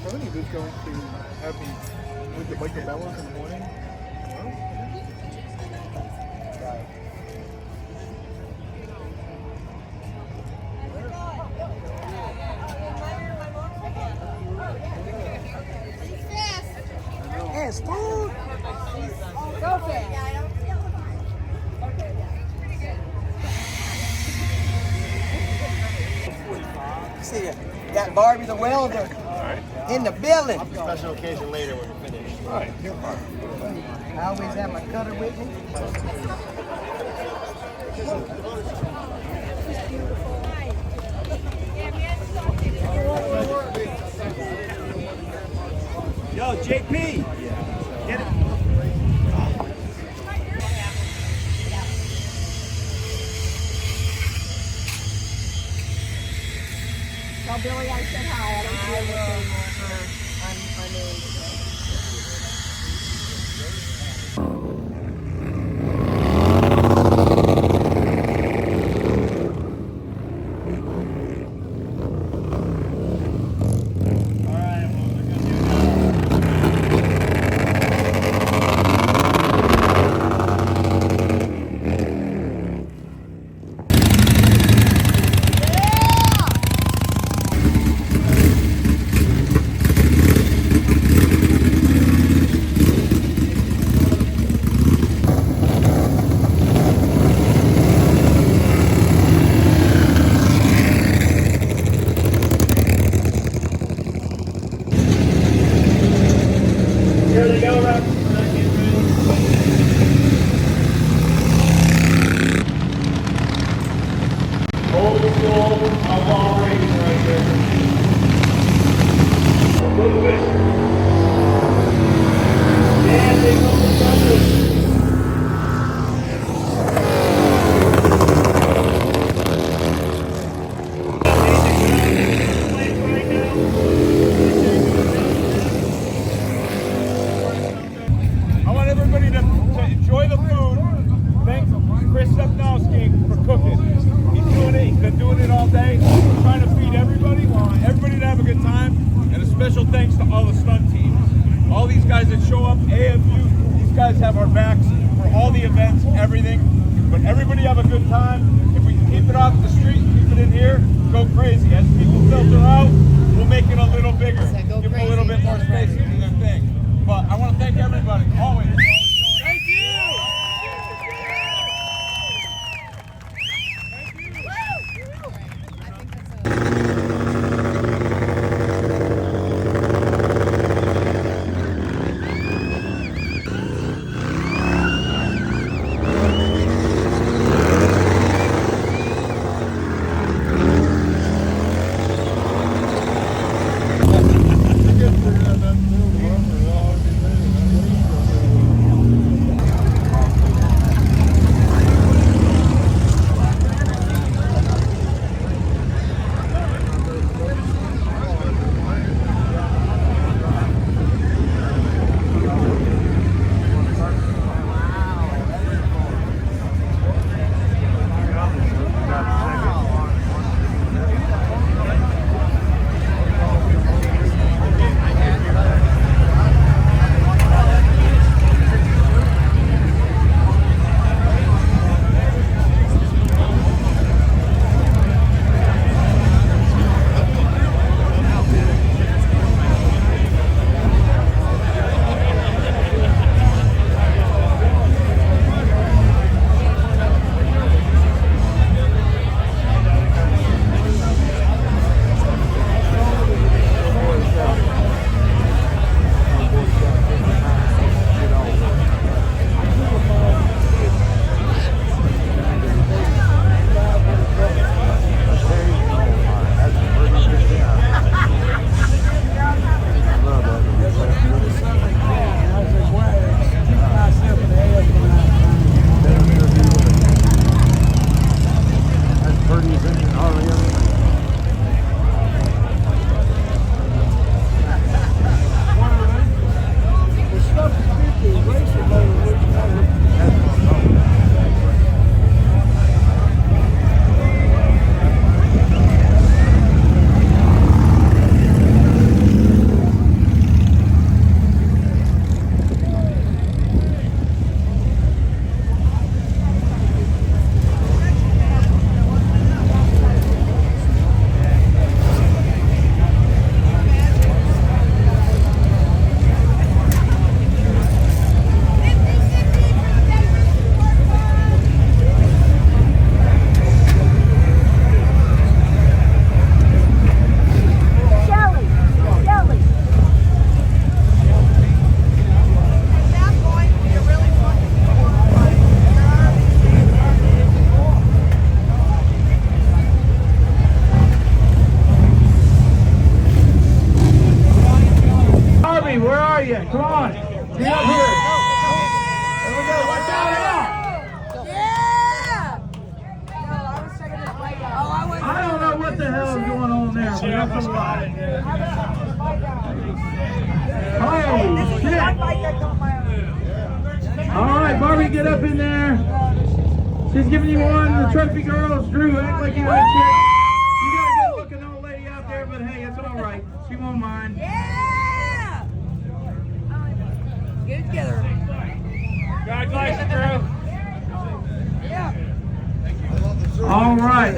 Tony was going to have me with the Michael Bellas in the morning. Yes, food. Go fast. See ya. Got Barbie the Welder in the building. Special occasion later when we're finished. All right, here, Mark. I always have my cutter with me. Yo, JP, get it. Tell Billy I said hi. I don't see anything on name. Here they go, Rob. Old school, a long range right there. Good fish. And they go to Sturgis. I want everybody to enjoy the food. Thanks Chris Sepnowski for cooking. He's doing it. He's been doing it all day. We're trying to feed everybody. We want everybody to have a good time. And a special thanks to all the stunt teams. All these guys that show up, AFU, these guys have our backs for all the events, everything. But everybody have a good time. If we can keep it off the street, keep it in here, go crazy. As people filter out, we'll make it a little bigger. Give them a little bit more space to do their thing. But I want to thank everybody, always. Thank you! Good yet. Come on. Get up here. There we go. Watch out now. I don't know what the hell is going on there, but that's a lot. Oh, shit. All right, Barbie, get up in there. She's giving you one. The trophy girls. Drew, act like you ain't shit. You got a good looking old lady out there, but hey, it's all right. She won't mind. Yeah! Get it together. Congratulations, Drew. Yeah. All right.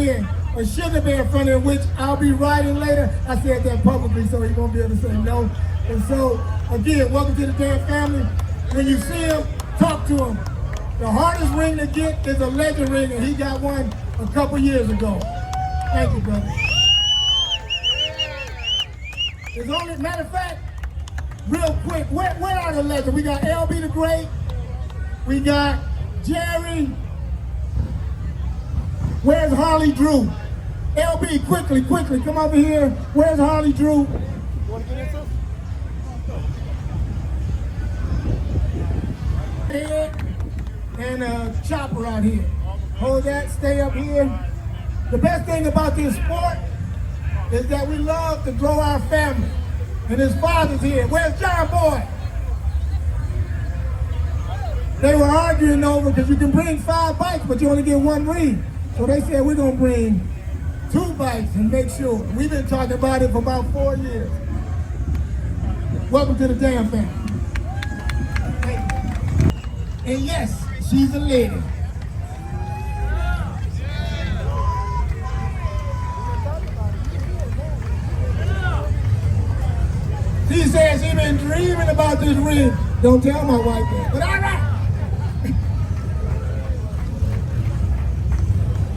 win a sugar bear in front of him, which I'll be riding later. I said that publicly, so he won't be able to say no. And so, again, welcome to the damn family. When you see him, talk to him. The hardest ring to get is a legend ring, and he got one a couple years ago. Thank you, brother. It's only, matter of fact, real quick, where are the legends? We got LB the Great, we got Jerry. Where's Harley Drew? LB, quickly, come over here. Where's Harley Drew? You want to get into? And Chopper out here. Hold that, stay up here. The best thing about this sport is that we love to grow our family. And his father's here. Where's John Boy? They were arguing over, because you can bring 5 bikes, but you only get 1 ring. So they said we're gonna bring 2 bikes and make sure. We've been talking about it for about 4 years. Welcome to the damn family. And yes, she's a lady. She says she's been dreaming about this ring. Don't tell my wife that, but all right.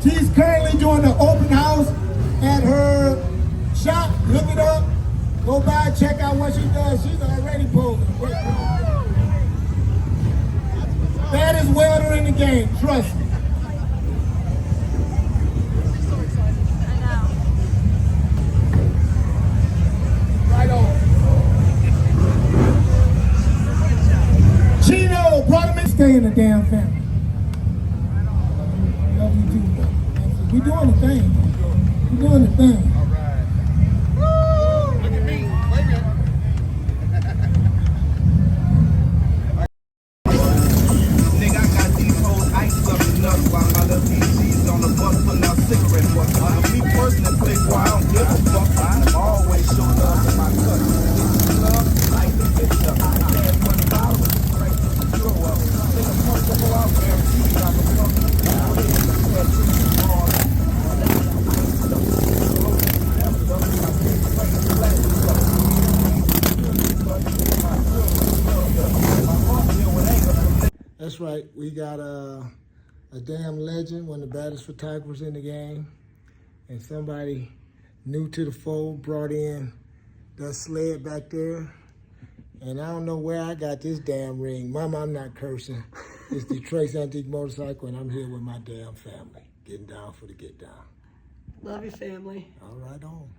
She's currently doing the open house at her shop. Look it up. Go by, check out what she does. She's already posing. Baddest welder in the game, trust me. Right on. Chino brought him in. Stay in the damn family. Love you too, bro. We doing the thing. We doing the thing. All right. Woo! Look at me. Wait a minute. Nigga, I got these hoes iced up enough while my little PC's on the bus putting out cigarette butts. Me personally, Playboy, I don't give a fuck. I'm always showing up in my cut. Love, like the picture. I had 1,000 straight to the show up. Think I'm going to go out there and see I'm a fucking That's right, we got a damn legend, one of the baddest photographers in the game, and somebody new to the fold brought in that sled back there, and I don't know where I got this damn ring. Mama, I'm not cursing. It's Detroit's Antique Motorcycle, and I'm here with my damn family, getting down for the get down. Love your family. All right on.